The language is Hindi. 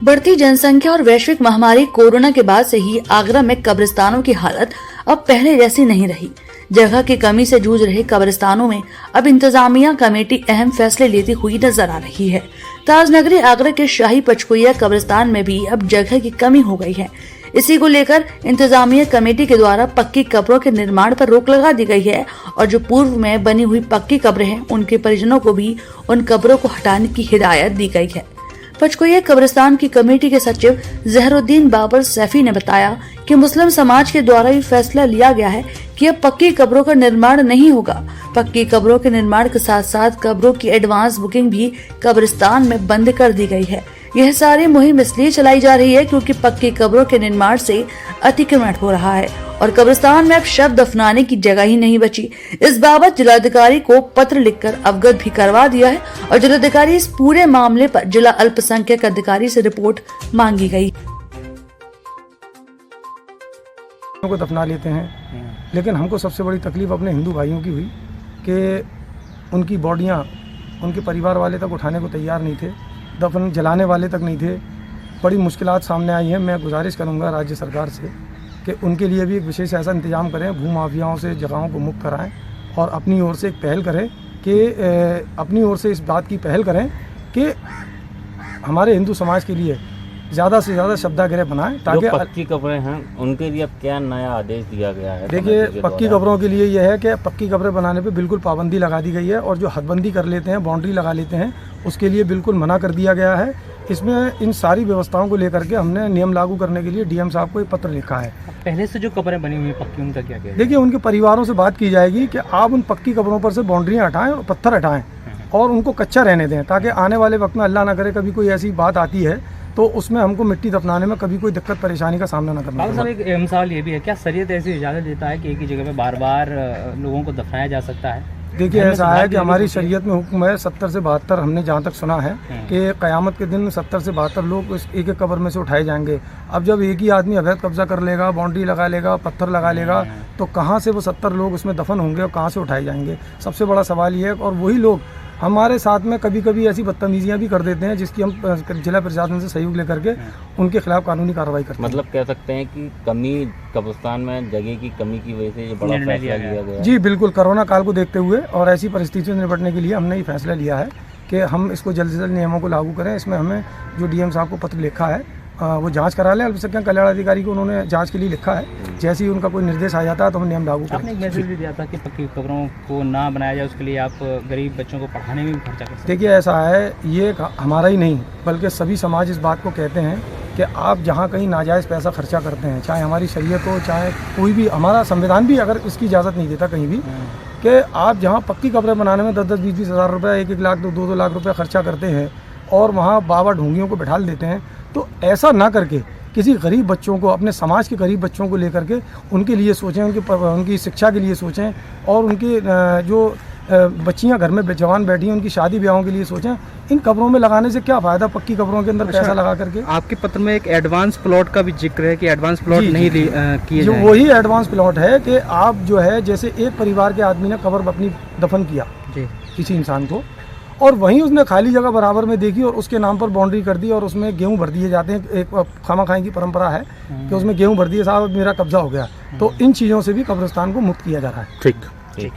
बढ़ती जनसंख्या और वैश्विक महामारी कोरोना के बाद से ही आगरा में कब्रिस्तानों की हालत अब पहले जैसी नहीं रही। जगह की कमी से जूझ रहे कब्रिस्तानों में अब इंतजामिया कमेटी अहम फैसले लेती हुई नजर आ रही है। ताजनगरी आगरा के शाही पचकुइया कब्रिस्तान में भी अब जगह की कमी हो गई है। इसी को लेकर इंतजामिया कमेटी के द्वारा पक्की कब्रों के निर्माण पर रोक लगा दी गई है और जो पूर्व में बनी हुई पक्की कब्रें हैं उनके परिजनों को भी उन कब्रों को हटाने की हिदायत दी गई है। पचकुइया कब्रिस्तान की कमेटी के सचिव जहरुद्दीन बाबर सैफी ने बताया कि मुस्लिम समाज के द्वारा ये फैसला लिया गया है कि अब पक्की कब्रों का निर्माण नहीं होगा। पक्की कब्रों के निर्माण के साथ साथ कब्रों की एडवांस बुकिंग भी कब्रिस्तान में बंद कर दी गई है। यह सारी मुहिम इसलिए चलाई जा रही है क्योंकि पक्की कब्रों के निर्माण से अतिक्रमण हो रहा है और कब्रिस्तान में अब शव दफनाने की जगह ही नहीं बची। इस बाबत जिलाधिकारी को पत्र लिखकर अवगत भी करवा दिया है और जिलाधिकारी इस पूरे मामले पर जिला अल्पसंख्यक अधिकारी से रिपोर्ट मांगी गई। को दफना लेते हैं, लेकिन हमको सबसे बड़ी तकलीफ अपने हिंदू भाइयों की हुई कि उनकी बॉडियां उनके परिवार वाले तक उठाने को तैयार नहीं थे, दफन जलाने वाले तक नहीं थे। बड़ी मुश्किलात सामने आई हैं। मैं गुजारिश करूंगा राज्य सरकार से कि उनके लिए भी एक विशेष ऐसा इंतजाम करें, भू माफियाओं से जगहों को मुक्त कराएं और अपनी ओर से एक पहल करें कि अपनी ओर से इस बात की पहल करें कि हमारे हिंदू समाज के लिए ज़्यादा से ज़्यादा शब्दागृह बनाएं ताकि पक्की कब्रें हैं उनके लिए अब क्या नया आदेश दिया गया है? देखिए, पक्की कब्रों के लिए यह है कि पक्की कब्रें बनाने पे बिल्कुल पाबंदी लगा दी गई है और जो हदबंदी कर लेते हैं, बाउंड्री लगा लेते हैं, उसके लिए बिल्कुल मना कर दिया गया है। इसमें इन सारी व्यवस्थाओं को लेकर के हमने नियम लागू करने के लिए डीएम साहब को एक पत्र लिखा है। पहले से जो कब्रें बनी हुई हैं पक्की, उनका क्या है? देखिए, उनके परिवारों से बात की जाएगी कि आप उन पक्की कब्रों पर से बाउंड्रियाँ हटाएं और पत्थर हटाएं और उनको कच्चा रहने दें ताकि आने वाले वक्त में अल्लाह ना करे कभी कोई ऐसी बात आती है तो उसमें हमको मिट्टी दफनाने में कभी कोई दिक्कत परेशानी का सामना न करना पड़े। एक सवाल ये भी है, क्या शरीयत ऐसी इजाज़त देता है कि एक ही जगह पे बार बार लोगों को दफनाया जा सकता है? देखिए, ऐसा है कि हमारी शरीयत में हुक्म है 70 से 72, हमने जहाँ तक सुना है कि क़यामत के दिन 70 से 72 लोग इस एक एक कब्र में से उठाए जाएंगे। अब जब एक ही आदमी अवैध कब्जा कर लेगा, बाउंड्री लगा लेगा, पत्थर लगा लेगा, तो कहाँ से वो 70 लोग उसमें दफन होंगे और कहाँ से उठाए जाएंगे? सबसे बड़ा सवाल ये है। और वही लोग हमारे साथ में कभी कभी ऐसी बदतमीजियां भी कर देते हैं जिसकी हम जिला प्रशासन से सहयोग लेकर के उनके खिलाफ कानूनी कार्रवाई करते हैं। मतलब कह सकते हैं कि कमी कब्रिस्तान में जगह की कमी की वजह से ये बड़ा फैसला लिया गया। जी बिल्कुल, कोरोना काल को देखते हुए और ऐसी परिस्थितियों से निपटने के लिए हमने ये फैसला लिया है कि हम इसको जल्द से जल्द नियमों को लागू करें। इसमें हमें जो डीएम साहब को पत्र लिखा है वो जांच करा लें। अल्पसंख्यक कल्याण अधिकारी को उन्होंने जांच के लिए लिखा है। जैसे ही उनका कोई निर्देश आ जाता है तो हम नियम लागू करें। आपने एक मैसेज भी दिया था कि पक्की कब्रों को ना बनाया जाए, उसके लिए आप गरीब बच्चों को पढ़ाने में भी खर्चा कर सकते हैं। देखिए, ऐसा है, ये हमारा ही नहीं बल्कि सभी समाज इस बात को कहते हैं कि आप जहाँ कहीं नाजायज़ पैसा खर्चा करते हैं, चाहे हमारी शरीयत हो, चाहे कोई भी, हमारा संविधान भी अगर इसकी इजाज़त नहीं देता कहीं भी कि आप जहाँ पक्की कब्रें बनाने में 10-10, 20-20 हज़ार रुपये, 1-1 लाख, 2-2 लाख रुपये खर्चा करते हैं और वहाँ बाबा ढोंगियों को बैठा देते हैं, तो ऐसा ना करके किसी गरीब बच्चों को, अपने समाज के गरीब बच्चों को लेकर के उनके लिए सोचें, उनकी शिक्षा के लिए सोचें और उनकी जो बच्चियां घर में जवान बैठी हैं उनकी शादी ब्याहों के लिए सोचें। इन कब्रों में लगाने से क्या फ़ायदा पक्की कब्रों के अंदर पैसा लगा करके। आपके पत्र में एक एडवांस प्लॉट का भी जिक्र है कि एडवांस प्लॉट नहीं किए जो वही एडवांस प्लॉट है कि आप जो है, जैसे एक परिवार के आदमी ने कब्र अपनी दफन किया किसी इंसान को और वहीं उसने खाली जगह बराबर में देखी और उसके नाम पर बाउंड्री कर दी और उसमें गेहूं भर दिए जाते हैं। एक खामा खाई की परंपरा है कि उसमें गेहूं भर दिए, साहब मेरा कब्जा हो गया। तो इन चीज़ों से भी कब्रिस्तान को मुक्त किया जा रहा है। ठीक।